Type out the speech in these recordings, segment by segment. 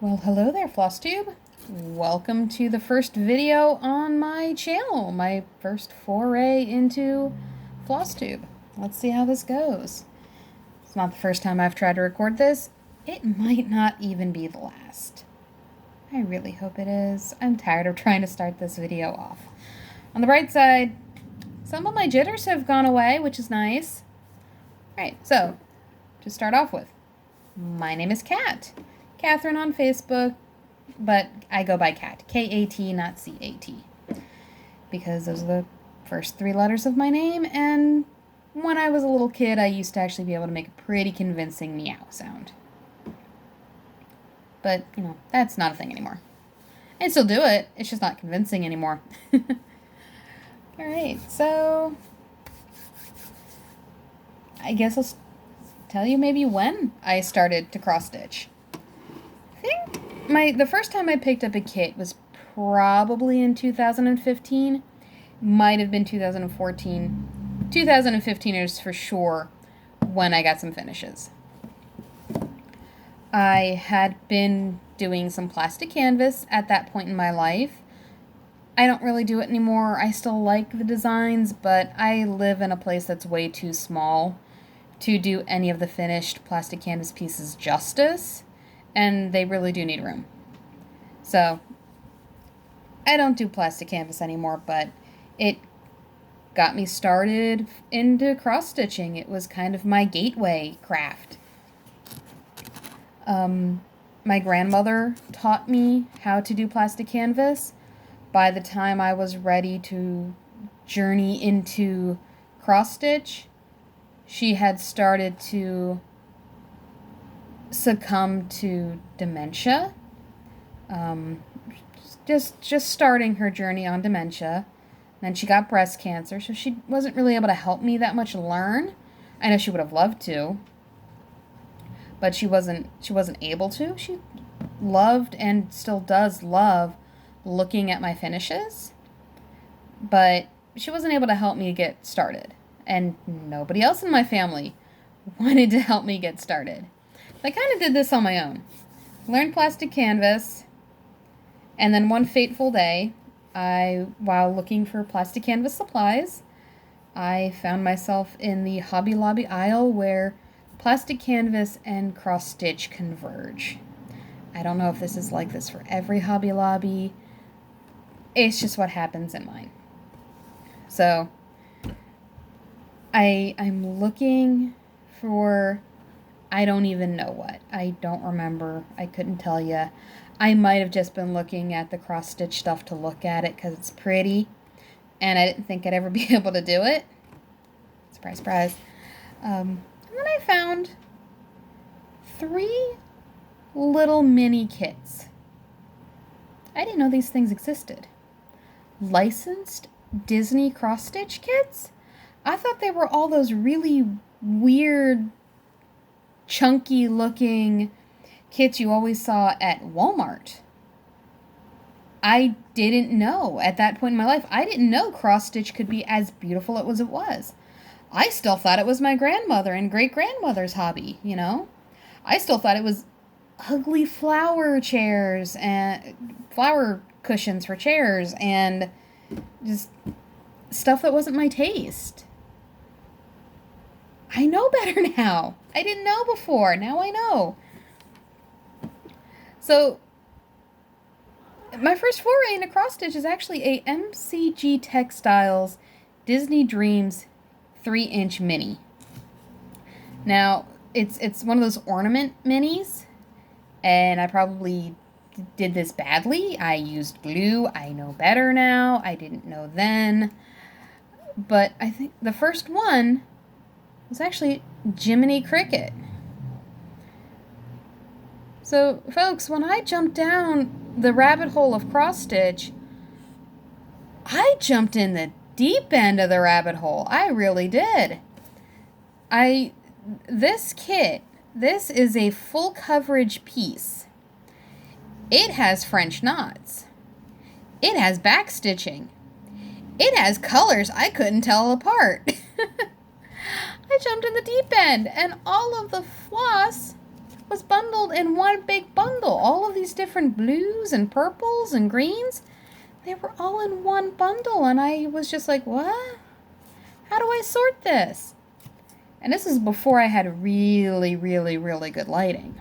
Well, hello there, Flosstube. Welcome to the first video on my channel, my first foray into Flosstube. Let's see how this goes. It's not the first time I've tried to record this. It might not even be the last. I really hope it is. I'm tired of trying to start this video off. On the bright side, some of my jitters have gone away, which is nice. Alright, so, to start off with, my name is Kat. Catherine on Facebook, but I go by Kat. K-A-T, not C-A-T. Because those are the first three letters of my name, and when I was a little kid, I used to actually be able to make a pretty convincing meow sound. But, you know, that's not a thing anymore. I still do it, it's just not convincing anymore. Alright, so I guess I'll tell you maybe when I started to cross-stitch. I think the first time I picked up a kit was probably in 2015. Might have been 2014. 2015 is for sure when I got some finishes. I had been doing some plastic canvas at that point in my life. I don't really do it anymore. I still like the designs, but I live in a place that's way too small to do any of the finished plastic canvas pieces justice. And they really do need room. So, I don't do plastic canvas anymore, but it got me started into cross-stitching. It was kind of my gateway craft. My grandmother taught me how to do plastic canvas. By the time I was ready to journey into cross-stitch, she had started to succumb to dementia. Just starting her journey on dementia. Then she got breast cancer, so she wasn't really able to help me that much learn. I know she would have loved to, but she wasn't able to. She loved and still does love looking at my finishes, but she wasn't able to help me get started. And nobody else in my family wanted to help me get started. I kind of did this on my own. Learned plastic canvas, and then one fateful day, while looking for plastic canvas supplies, I found myself in the Hobby Lobby aisle where plastic canvas and cross-stitch converge. I don't know if this is like this for every Hobby Lobby. It's just what happens in mine. So, I'm looking for I don't even know what. I don't remember. I couldn't tell you. I might have just been looking at the cross-stitch stuff to look at it because it's pretty. And I didn't think I'd ever be able to do it. Surprise, surprise. And then I found 3 little mini kits. I didn't know these things existed. Licensed Disney cross-stitch kits? I thought they were all those really weird, chunky looking kits you always saw at Walmart. I didn't know at that point in my life. I didn't know cross-stitch could be as beautiful as it was. I still thought it was my grandmother and great-grandmother's hobby, you know? I still thought it was ugly flower chairs and flower cushions for chairs and just stuff that wasn't my taste. I know better now. I didn't know before. Now I know. So, my first foray into cross-stitch is actually a MCG Textiles Disney Dreams 3-inch mini. Now, it's one of those ornament minis, and I probably did this badly. I used glue. I know better now. I didn't know then. But I think the first one was actually Jiminy Cricket. So, folks, when I jumped down the rabbit hole of cross-stitch, I jumped in the deep end of the rabbit hole. I really did. This kit, this is a full coverage piece. It has French knots. It has back stitching. It has colors I couldn't tell apart. I jumped in the deep end, and all of the floss was bundled in one big bundle. All of these different blues and purples and greens, they were all in one bundle. And I was just like, what? How do I sort this? And this is before I had really, really, really good lighting.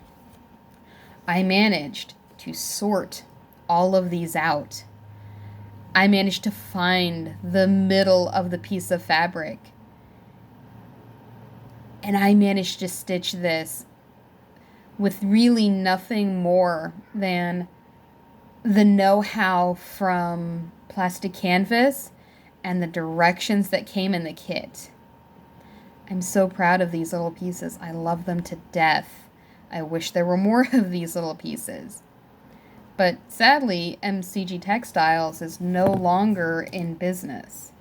I managed to sort all of these out. I managed to find the middle of the piece of fabric. And I managed to stitch this with really nothing more than the know-how from plastic canvas and the directions that came in the kit. I'm so proud of these little pieces. I love them to death. I wish there were more of these little pieces. But sadly, MCG Textiles is no longer in business,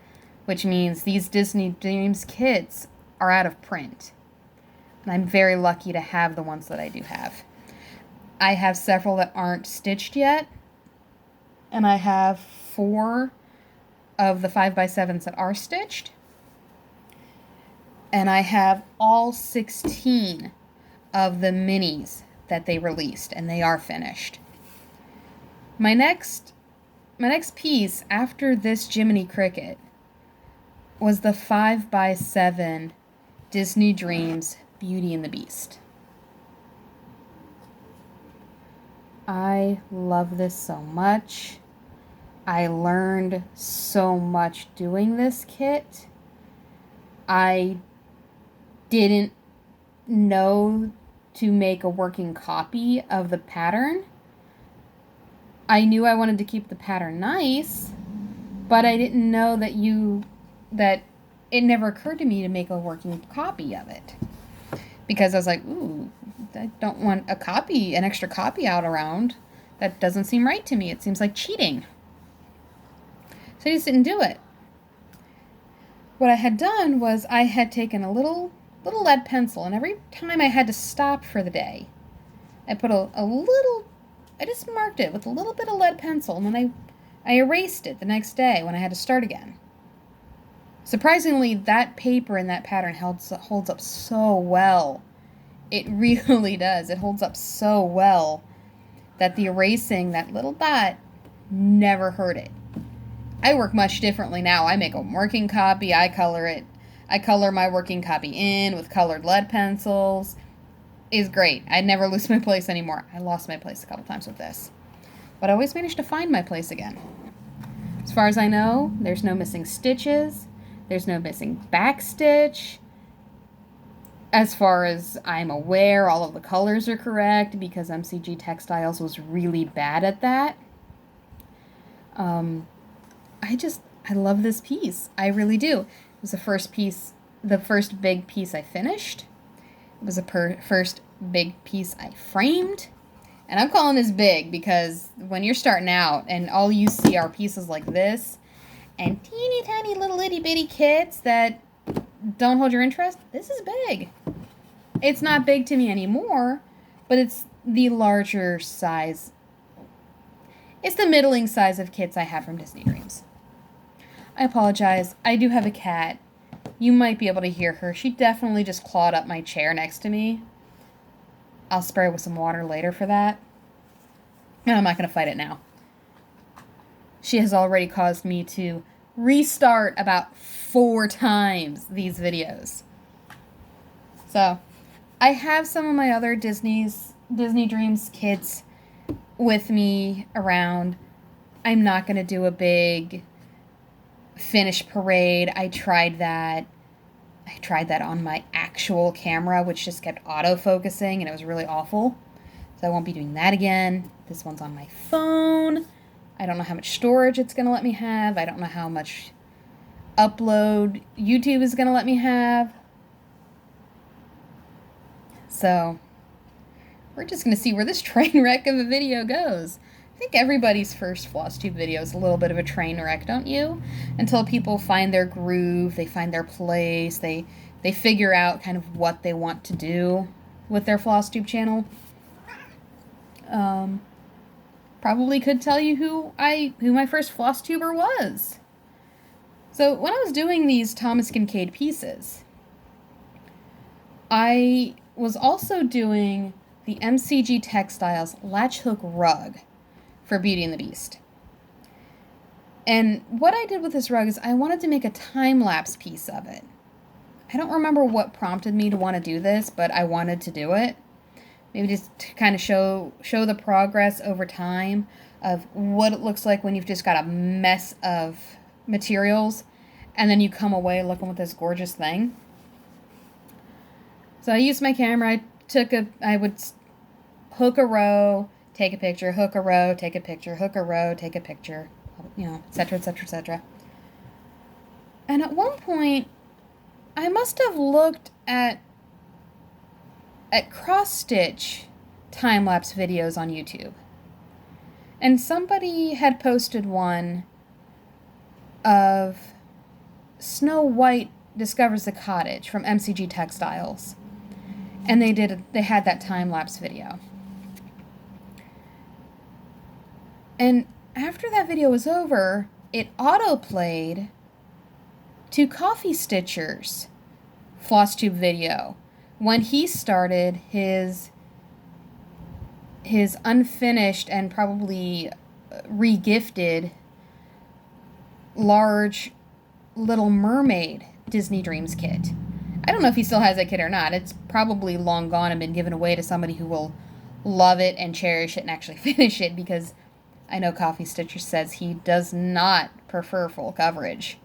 which means these Disney Dreams kits are out of print. And I'm very lucky to have the ones that I do have. I have several that aren't stitched yet, and I have 4 of the 5x7s that are stitched, and I have all 16 of the minis that they released, and they are finished. My next piece after this Jiminy Cricket was the 5x7 Disney Dreams Beauty and the Beast. I love this so much. I learned so much doing this kit. I didn't know to make a working copy of the pattern. I knew I wanted to keep the pattern nice, but I didn't know that it never occurred to me to make a working copy of it. Because I was like, ooh, I don't want an extra copy out around. That doesn't seem right to me. It seems like cheating. So I just didn't do it. What I had done was I had taken a little lead pencil, and every time I had to stop for the day, I put I just marked it with a little bit of lead pencil, and then I erased it the next day when I had to start again. Surprisingly, that paper and that pattern holds up so well. It really does. It holds up so well that the erasing that little dot never hurt it. I work much differently now. I make a working copy. I color it. I color my working copy in with colored lead pencils. It's great. I never lose my place anymore. I lost my place a couple times with this, but I always manage to find my place again. As far as I know, there's no missing stitches. There's no missing back stitch. As far as I'm aware, all of the colors are correct because MCG Textiles was really bad at that. I love this piece. I really do. It was the first big piece I finished. It was the first big piece I framed. And I'm calling this big because when you're starting out and all you see are pieces like this and teeny tiny little itty bitty kits that don't hold your interest, this is big. It's not big to me anymore, but it's the larger size. It's the middling size of kits I have from Disney Dreams. I apologize. I do have a cat. You might be able to hear her. She definitely just clawed up my chair next to me. I'll spray with some water later for that. And I'm not going to fight it now. She has already caused me to restart about 4 times these videos. So, I have some of my other Disney Dreams kits with me around. I'm not going to do a big finish parade. I tried that on my actual camera, which just kept auto-focusing, and it was really awful. So I won't be doing that again. This one's on my phone. I don't know how much storage it's going to let me have. I don't know how much upload YouTube is going to let me have. So we're just going to see where this train wreck of a video goes. I think everybody's first Flosstube video is a little bit of a train wreck, don't you? Until people find their groove, they find their place, they figure out kind of what they want to do with their Flosstube channel. Probably could tell you who my first Flosstuber was. So when I was doing these Thomas Kincaid pieces, I was also doing the MCG Textiles latch hook rug for Beauty and the Beast. And what I did with this rug is I wanted to make a time-lapse piece of it. I don't remember what prompted me to want to do this, but I wanted to do it. Maybe just to kind of show the progress over time of what it looks like when you've just got a mess of materials and then you come away looking with this gorgeous thing. So I used my camera. I would hook a row, take a picture, hook a row, take a picture, hook a row, take a picture, et cetera, et cetera, et cetera. And at one point, I must have looked at cross-stitch time-lapse videos on YouTube. And somebody had posted one of Snow White Discovers the Cottage from MCG Textiles. And they had that time-lapse video. And after that video was over, it auto-played to Coffee Stitcher's Flosstube video when he started his unfinished and probably regifted large Little Mermaid Disney Dreams kit. I don't know if he still has that kit or not. It's probably long gone and been given away to somebody who will love it and cherish it and actually finish it, because I know Coffee Stitcher says he does not prefer full coverage.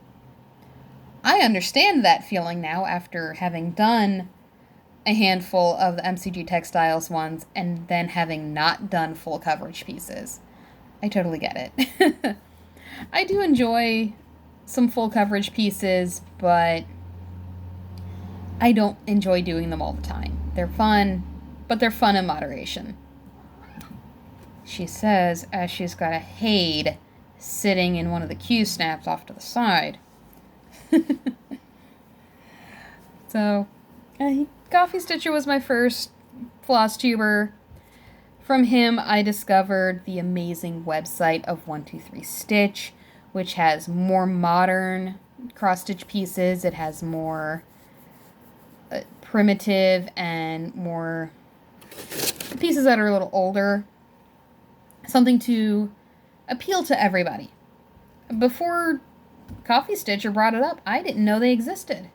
I understand that feeling now after having done a handful of the MCG Textiles ones and then having not done full coverage pieces. I totally get it. I do enjoy some full coverage pieces, but I don't enjoy doing them all the time. They're fun, but they're fun in moderation. She says as she's got a Haid sitting in one of the Q snaps off to the side. So, Coffee Stitcher was my first floss tuber. From him, I discovered the amazing website of 123 Stitch, which has more modern cross-stitch pieces. It has more primitive and more pieces that are a little older. Something to appeal to everybody. Before Coffee Stitcher brought it up, I didn't know they existed.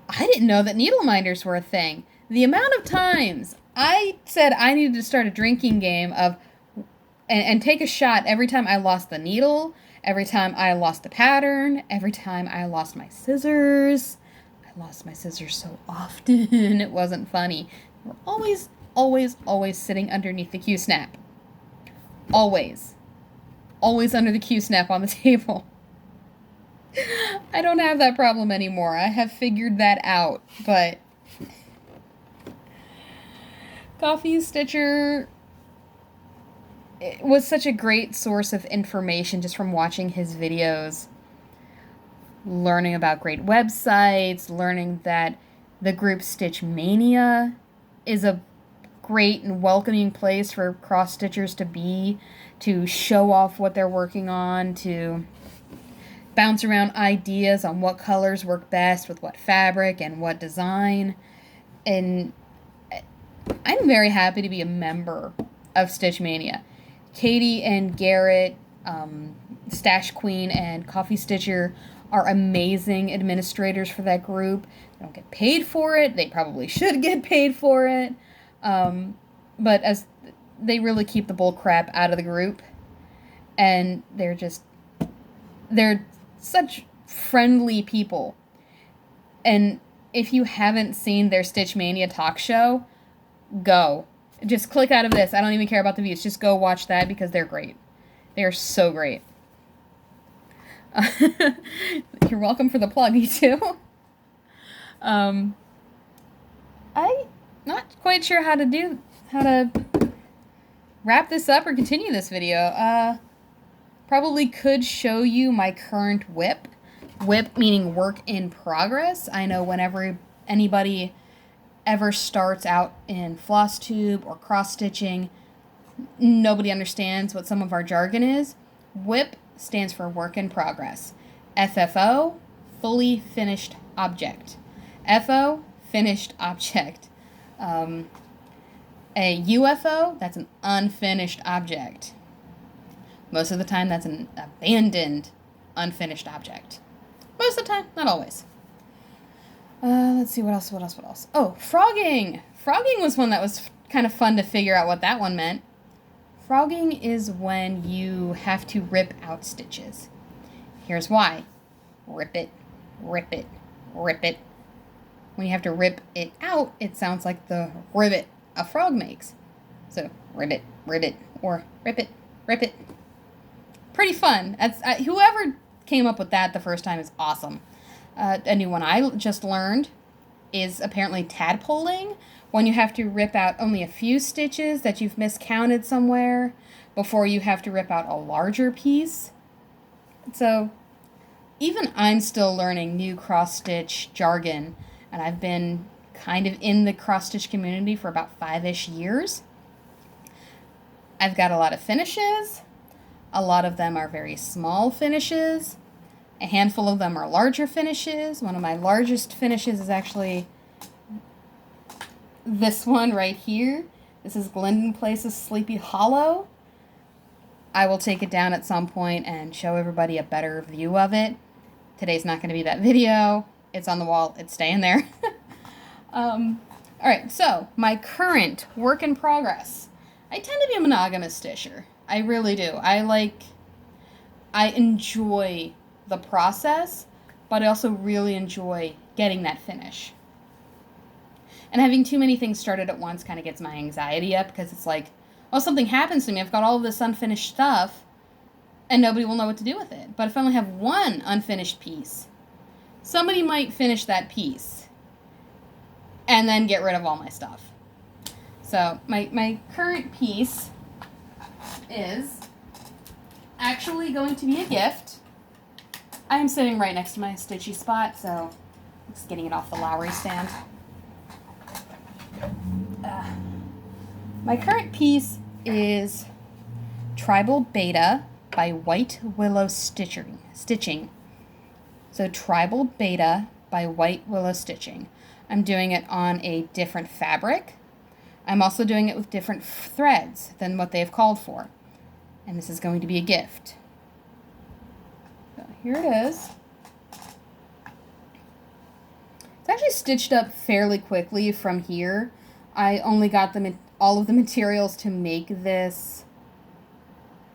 I didn't know that needle minders were a thing. The amount of times I said I needed to start a drinking game of and take a shot every time I lost the needle, every time I lost the pattern, every time I lost my scissors. I lost my scissors so often, it wasn't funny. They were always sitting underneath the Q-snap. Always under the Q-snap on the table. I don't have that problem anymore. I have figured that out, but Coffee Stitcher, it was such a great source of information just from watching his videos, learning about great websites, learning that the group Stitch Mania is a great and welcoming place for cross-stitchers to be, to show off what they're working on, to bounce around ideas on what colors work best with what fabric and what design. And I'm very happy to be a member of Stitch Mania. Katie and Garrett, Stash Queen and Coffee Stitcher are amazing administrators for that group. They don't get paid for it. They probably should get paid for it. But as they really keep the bull crap out of the group. And they're such friendly people. And if you haven't seen their Stitch Mania talk show, go. Just click out of this. I don't even care about the views. Just go watch that because they're great. They are so great. You're welcome for the plug, you too. I'm not quite sure how to wrap this up or continue this video. Probably could show you my current whip. Whip meaning work in progress. I know whenever anybody ever starts out in Flosstube or cross-stitching, nobody understands what some of our jargon is. WIP stands for work in progress. FFO, fully finished object. FO, finished object. A UFO, that's an unfinished object. Most of the time, that's an abandoned, unfinished object. Most of the time, not always. Let's see, what else? Oh, frogging! Frogging was one that was kind of fun to figure out what that one meant. Frogging is when you have to rip out stitches. Here's why. Rip it, rip it, rip it. When you have to rip it out, it sounds like the ribbit a frog makes. So, ribbit, or rip it, rip it. Pretty fun. Whoever came up with that the first time is awesome. A new one I just learned is apparently tadpoling, when you have to rip out only a few stitches that you've miscounted somewhere before you have to rip out a larger piece. So even I'm still learning new cross-stitch jargon, and I've been kind of in the cross-stitch community for about 5-ish years. I've got a lot of finishes. A lot of them are very small finishes. A handful of them are larger finishes. One of my largest finishes is actually this one right here. This is Glendon Place's Sleepy Hollow. I will take it down at some point and show everybody a better view of it. Today's not going to be that video. It's on the wall. It's staying there. Alright, so my current work in progress. I tend to be a monogamous stitcher. I really do. I enjoy the process, but I also really enjoy getting that finish. And having too many things started at once kind of gets my anxiety up, because it's like, oh, something happens to me. I've got all of this unfinished stuff, and nobody will know what to do with it. But if I only have one unfinished piece, somebody might finish that piece and then get rid of all my stuff. So my current piece is actually going to be a gift. I am sitting right next to my stitchy spot, so I'm just getting it off the Lowry stand. My current piece is Tribal Beta by White Willow Stitching. So Tribal Beta by White Willow Stitching. I'm doing it on a different fabric. I'm also doing it with different threads than what they've called for. And this is going to be a gift. So here it is. It's actually stitched up fairly quickly from here. I only got all of the materials to make this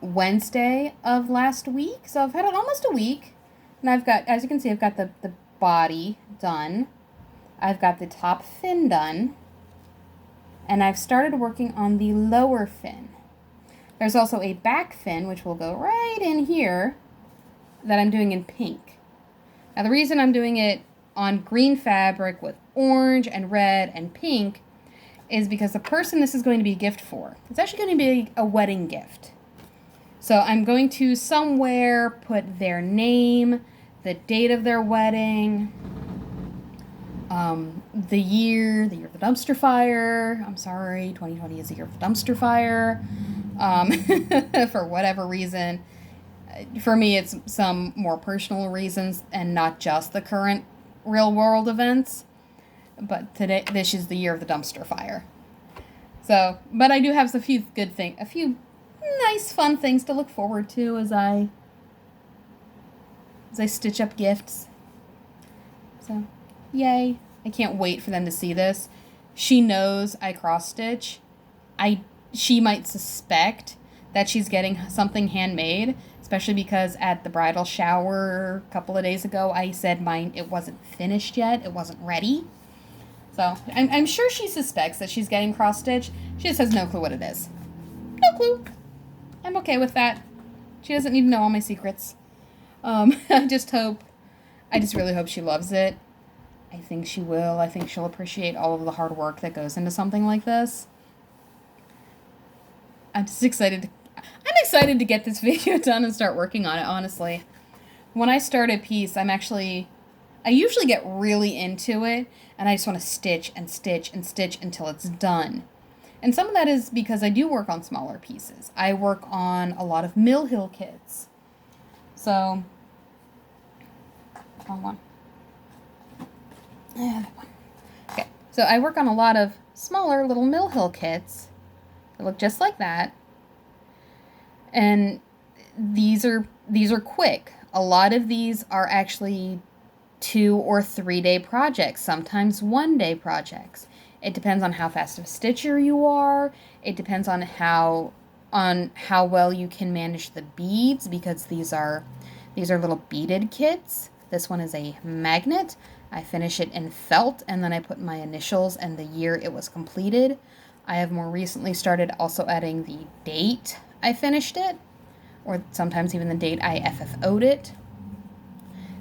Wednesday of last week. So I've had it almost a week. And I've got, as you can see, I've got the body done. I've got the top fin done. And I've started working on the lower fin. There's also a back fin, which will go right in here, that I'm doing in pink. Now the reason I'm doing it on green fabric with orange and red and pink is because the person this is going to be a gift for, it's actually going to be a wedding gift. So I'm going to somewhere put their name, the date of their wedding, the year of the dumpster fire. I'm sorry, 2020 is the year of the dumpster fire. For whatever reason. For me, it's some more personal reasons and not just the current real world events. But today, this is the year of the dumpster fire. So, but I do have a few nice, fun things to look forward to as I stitch up gifts. So, yay. I can't wait for them to see this. She knows I cross-stitch. She might suspect that she's getting something handmade, especially because at the bridal shower a couple of days ago, I said it wasn't finished yet. It wasn't ready. So I'm sure she suspects that she's getting cross-stitch. She just has no clue what it is. No clue. I'm okay with that. She doesn't need to know all my secrets. I just really hope she loves it. I think she will. I think she'll appreciate all of the hard work that goes into something like this. I'm excited to get this video done and start working on it, honestly. When I start a piece, I usually get really into it, and I just want to stitch and stitch and stitch until it's done. And some of that is because I do work on smaller pieces. I work on a lot of Mill Hill kits. So, wrong one. Yeah, that one. Okay, so I work on a lot of smaller little Mill Hill kits, They look just like that. And these are quick. A lot of these are actually 2 or 3 day projects, sometimes 1 day projects. It depends on how fast of a stitcher you are. It depends on how well you can manage the beads, because these are little beaded kits. This one is a magnet. I finish it in felt, and then I put my initials and the year it was completed. I have more recently started also adding the date I finished it, or sometimes even the date I FFO'd it.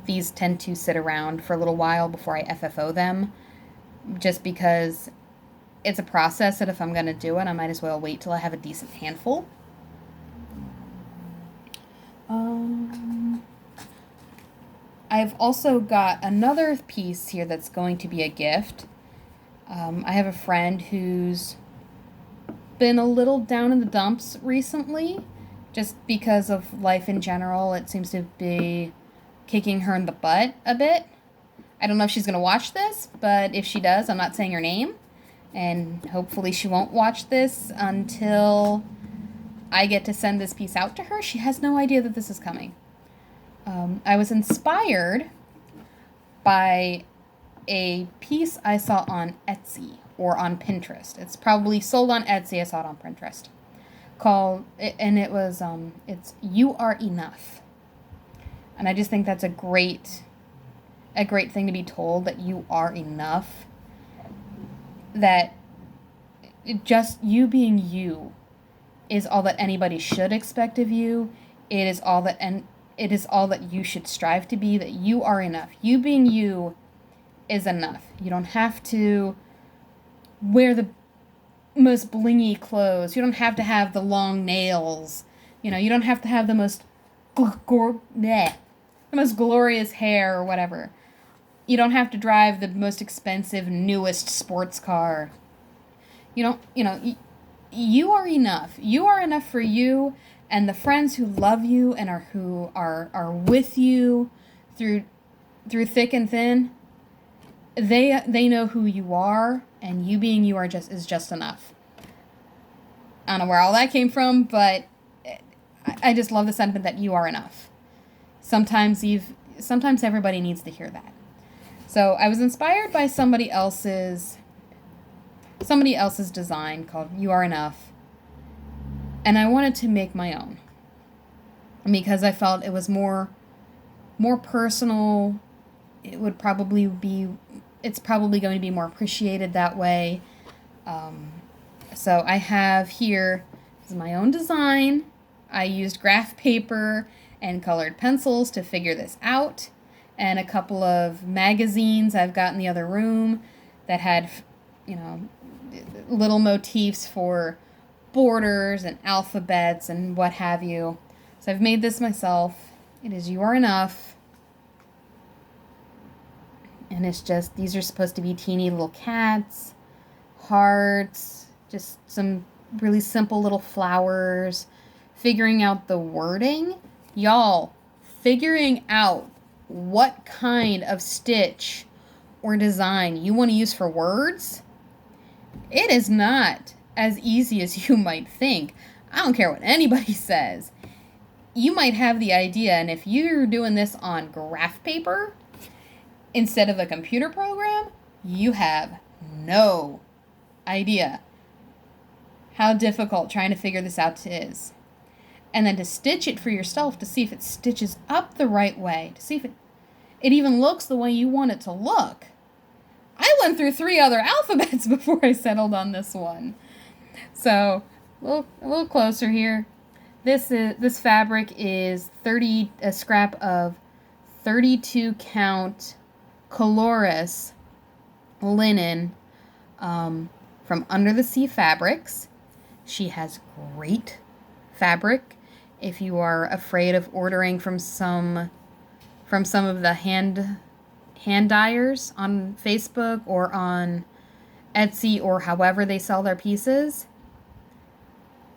These tend to sit around for a little while before I FFO them, just because it's a process that if I'm going to do it, I might as well wait till I have a decent handful. I've also got another piece here that's going to be a gift. I have a friend who's been a little down in the dumps recently, just because of life in general. It seems to be kicking her in the butt a bit. I don't know if she's going to watch this, but if she does, I'm not saying her name, and hopefully she won't watch this until I get to send this piece out to her. She has no idea that this is coming. I was inspired by a piece I saw on Etsy or on Pinterest. It's probably sold on Etsy. I saw it on Pinterest. It's You Are Enough. And I just think that's a great thing to be told, that you are enough. That just you being you is all that anybody should expect of you. It is all that you should strive to be, that you are enough. You being you is enough. You don't have to wear the most blingy clothes. You don't have to have the long nails. You don't have to have the most glorious hair or whatever. You don't have to drive the most expensive, newest sports car. You are enough. You are enough for you, and the friends who love you and who are with you through thick and thin. They know who you are, and you being you is just enough. I don't know where all that came from, but I just love the sentiment that you are enough. Sometimes everybody needs to hear that. So I was inspired by somebody else's design called You Are Enough, and I wanted to make my own, because I felt it was more personal. It's probably going to be more appreciated that way. So I have here, this is my own design. I used graph paper and colored pencils to figure this out, and a couple of magazines I've got in the other room that had, little motifs for borders and alphabets and what have you. So I've made this myself. It is You Are Enough. And it's just, these are supposed to be teeny little cats, hearts, just some really simple little flowers. Figuring out the wording. Y'all, figuring out what kind of stitch or design you want to use for words, it is not as easy as you might think. I don't care what anybody says. You might have the idea, and if you're doing this on graph paper instead of a computer program, you have no idea how difficult trying to figure this out is. And then to stitch it for yourself, to see if it stitches up the right way, to see if it even looks the way you want it to look. I went through 3 other alphabets before I settled on this one. So, a little closer here. This fabric is a scrap of 32 count Colores linen from Under the Sea Fabrics. She has great fabric. If you are afraid of ordering from some of the hand dyers on Facebook or on Etsy or however they sell their pieces,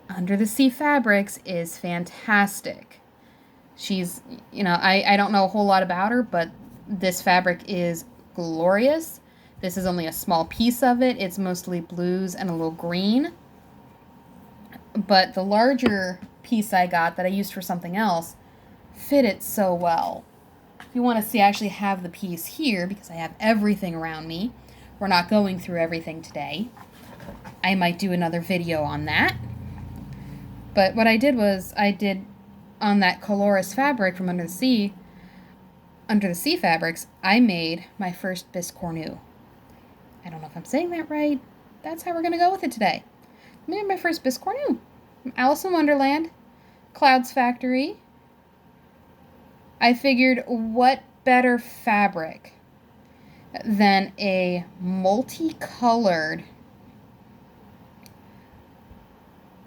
Under the Sea Fabrics is fantastic. She's, I don't know a whole lot about her, but this fabric is glorious. This is only a small piece of it. It's mostly blues and a little green. But the larger piece I got that I used for something else fit it so well. If you want to see, I actually have the piece here because I have everything around me. We're not going through everything today. I might do another video on that. But what I did was, I did on that Coloris fabric from Under the Sea Fabrics, I made my first biscornu. I don't know if I'm saying that right. That's how we're going to go with it today. I made my first biscornu from Alice in Wonderland, Clouds Factory. I figured, what better fabric than a multicolored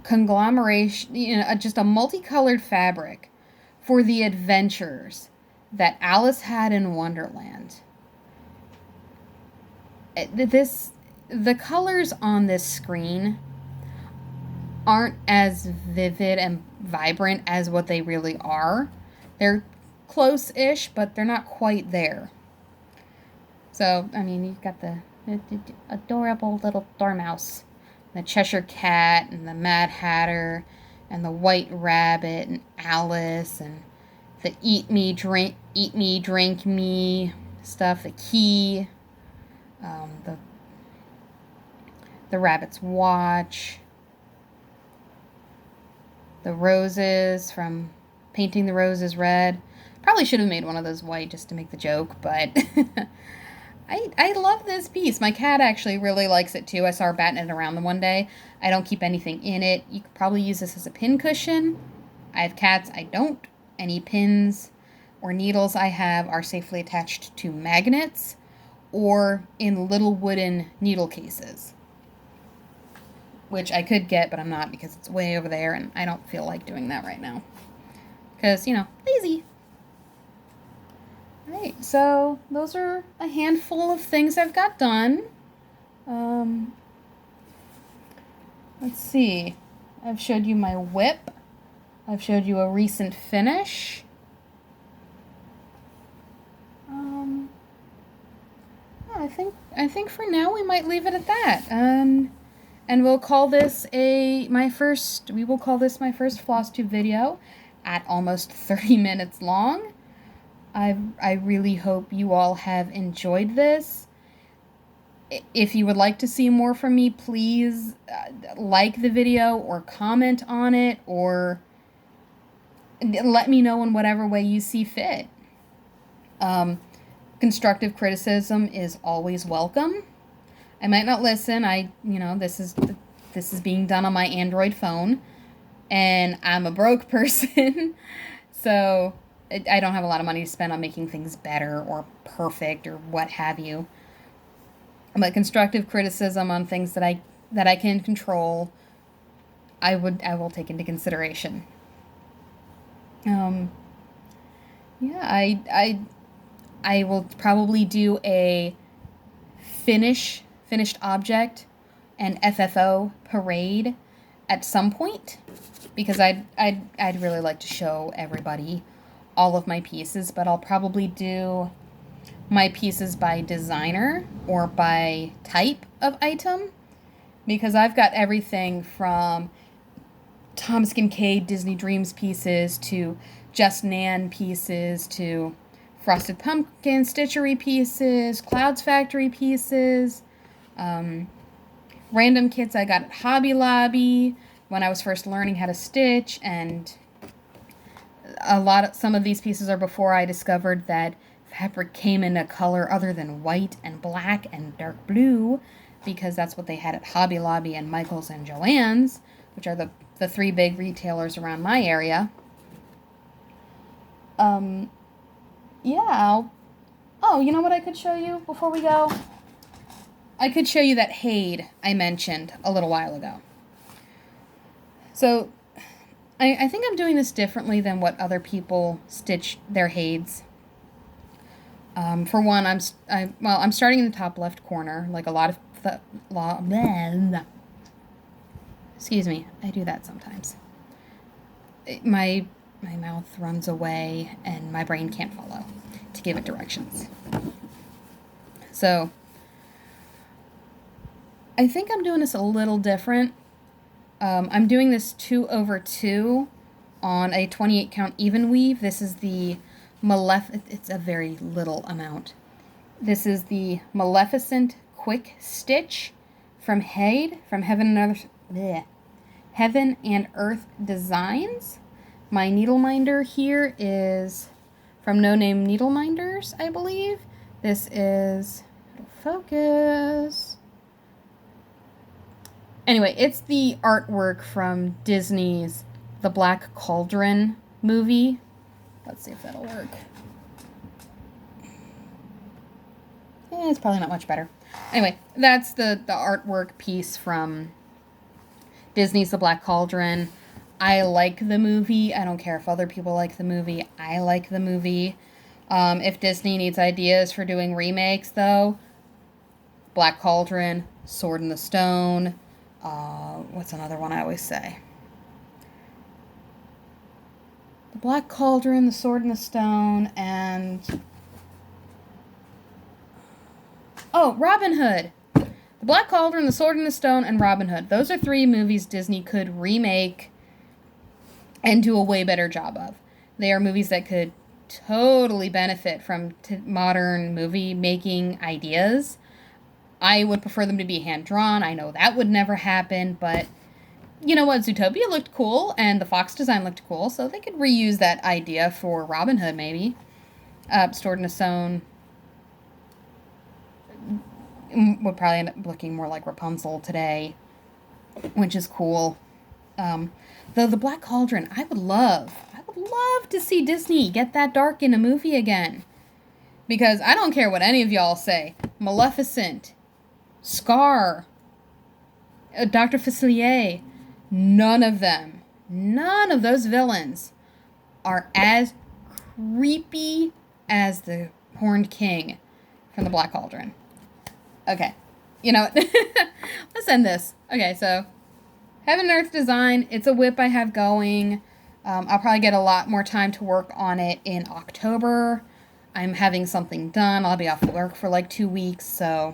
conglomeration, just a multicolored fabric for the adventures that Alice had in Wonderland. The colors on this screen aren't as vivid and vibrant as what they really are. They're close-ish, but they're not quite there. So, I mean, you've got the adorable little dormouse, the Cheshire Cat, and the Mad Hatter, and the White Rabbit, and Alice, and the eat me, drink me stuff, the key, the Rabbit's Watch, the roses from Painting the Roses Red. Probably should have made one of those white just to make the joke, but I love this piece. My cat actually really likes it too. I saw her batting it around the one day. I don't keep anything in it. You could probably use this as a pin cushion. I have cats. I don't. Any pins or needles I have are safely attached to magnets or in little wooden needle cases, which I could get, but I'm not because it's way over there and I don't feel like doing that right now because, lazy. Alright, so those are a handful of things I've got done. Let's see. I've showed you my whip. I've showed you a recent finish. Yeah, I think for now we might leave it at that. And we'll call this my first Flosstube video at almost 30 minutes long. I really hope you all have enjoyed this. If you would like to see more from me, please like the video or comment on it or let me know in whatever way you see fit. Constructive criticism is always welcome. I might not listen. This is being done on my Android phone, and I'm a broke person, so I don't have a lot of money to spend on making things better or perfect or what have you. But constructive criticism on things that I can control, I will take into consideration. I will probably do a finished object and FFO parade at some point because I'd really like to show everybody all of my pieces, but I'll probably do my pieces by designer or by type of item because I've got everything from Thomas Kincaid Disney Dreams pieces to Just Nan pieces to Frosted Pumpkin stitchery pieces, Clouds Factory pieces, random kits I got at Hobby Lobby when I was first learning how to stitch, and some of these pieces are before I discovered that fabric came in a color other than white and black and dark blue, because that's what they had at Hobby Lobby and Michael's and Joann's, which are the three big retailers around my area. Yeah. Oh, you know what I could show you before we go? I could show you that Haid I mentioned a little while ago. So, I think I'm doing this differently than what other people stitch their Haids. For one, I'm starting in the top left corner, like a lot of excuse me, I do that sometimes. My mouth runs away and my brain can't follow to give it directions. So, I think I'm doing this a little different. I'm doing this 2/2 on a 28 count even weave. This is the it's a very little amount. This is the Maleficent Quick Stitch from Heaven and Earth Designs. My needle minder here is from No Name Needle Minders, I believe. This is, focus. Anyway, it's the artwork from Disney's The Black Cauldron movie. Let's see if that'll work. It's probably not much better. Anyway, that's the artwork piece from Disney's The Black Cauldron. I like the movie. I don't care if other people like the movie. I like the movie. If Disney needs ideas for doing remakes, though, Black Cauldron, Sword in the Stone, what's another one I always say? The Black Cauldron, The Sword in the Stone, and... oh, Robin Hood. The Black Cauldron, The Sword in the Stone, and Robin Hood. Those are 3 movies Disney could remake and do a way better job of. They are movies that could totally benefit from modern movie making ideas. I would prefer them to be hand-drawn. I know that would never happen, but you know what? Zootopia looked cool, and the Fox design looked cool, so they could reuse that idea for Robin Hood, maybe. Sword in the Stone would probably end up looking more like Rapunzel today, which is cool. Though the Black Cauldron, I would love to see Disney get that dark in a movie again. Because I don't care what any of y'all say. Maleficent, Scar, Dr. Facilier, none of those villains are as creepy as the Horned King from the Black Cauldron. Okay, you know what? Let's end this. Okay, so Heaven and Earth Design, it's a whip I have going. I'll probably get a lot more time to work on it in October. I'm having something done. I'll be off work for like 2 weeks, so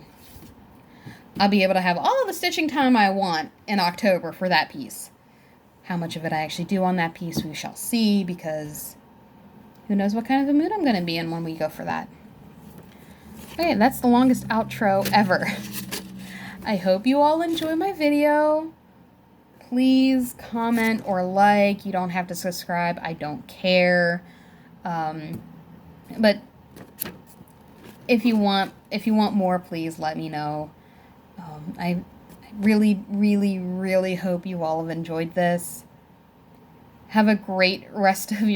I'll be able to have all of the stitching time I want in October for that piece. How much of it I actually do on that piece, we shall see, because who knows what kind of a mood I'm going to be in when we go for that. Okay, that's the longest outro ever. I hope you all enjoy my video. Please comment or like. You don't have to subscribe. I don't care. But if you want more, please let me know. I really, really, really hope you all have enjoyed this. Have a great rest of your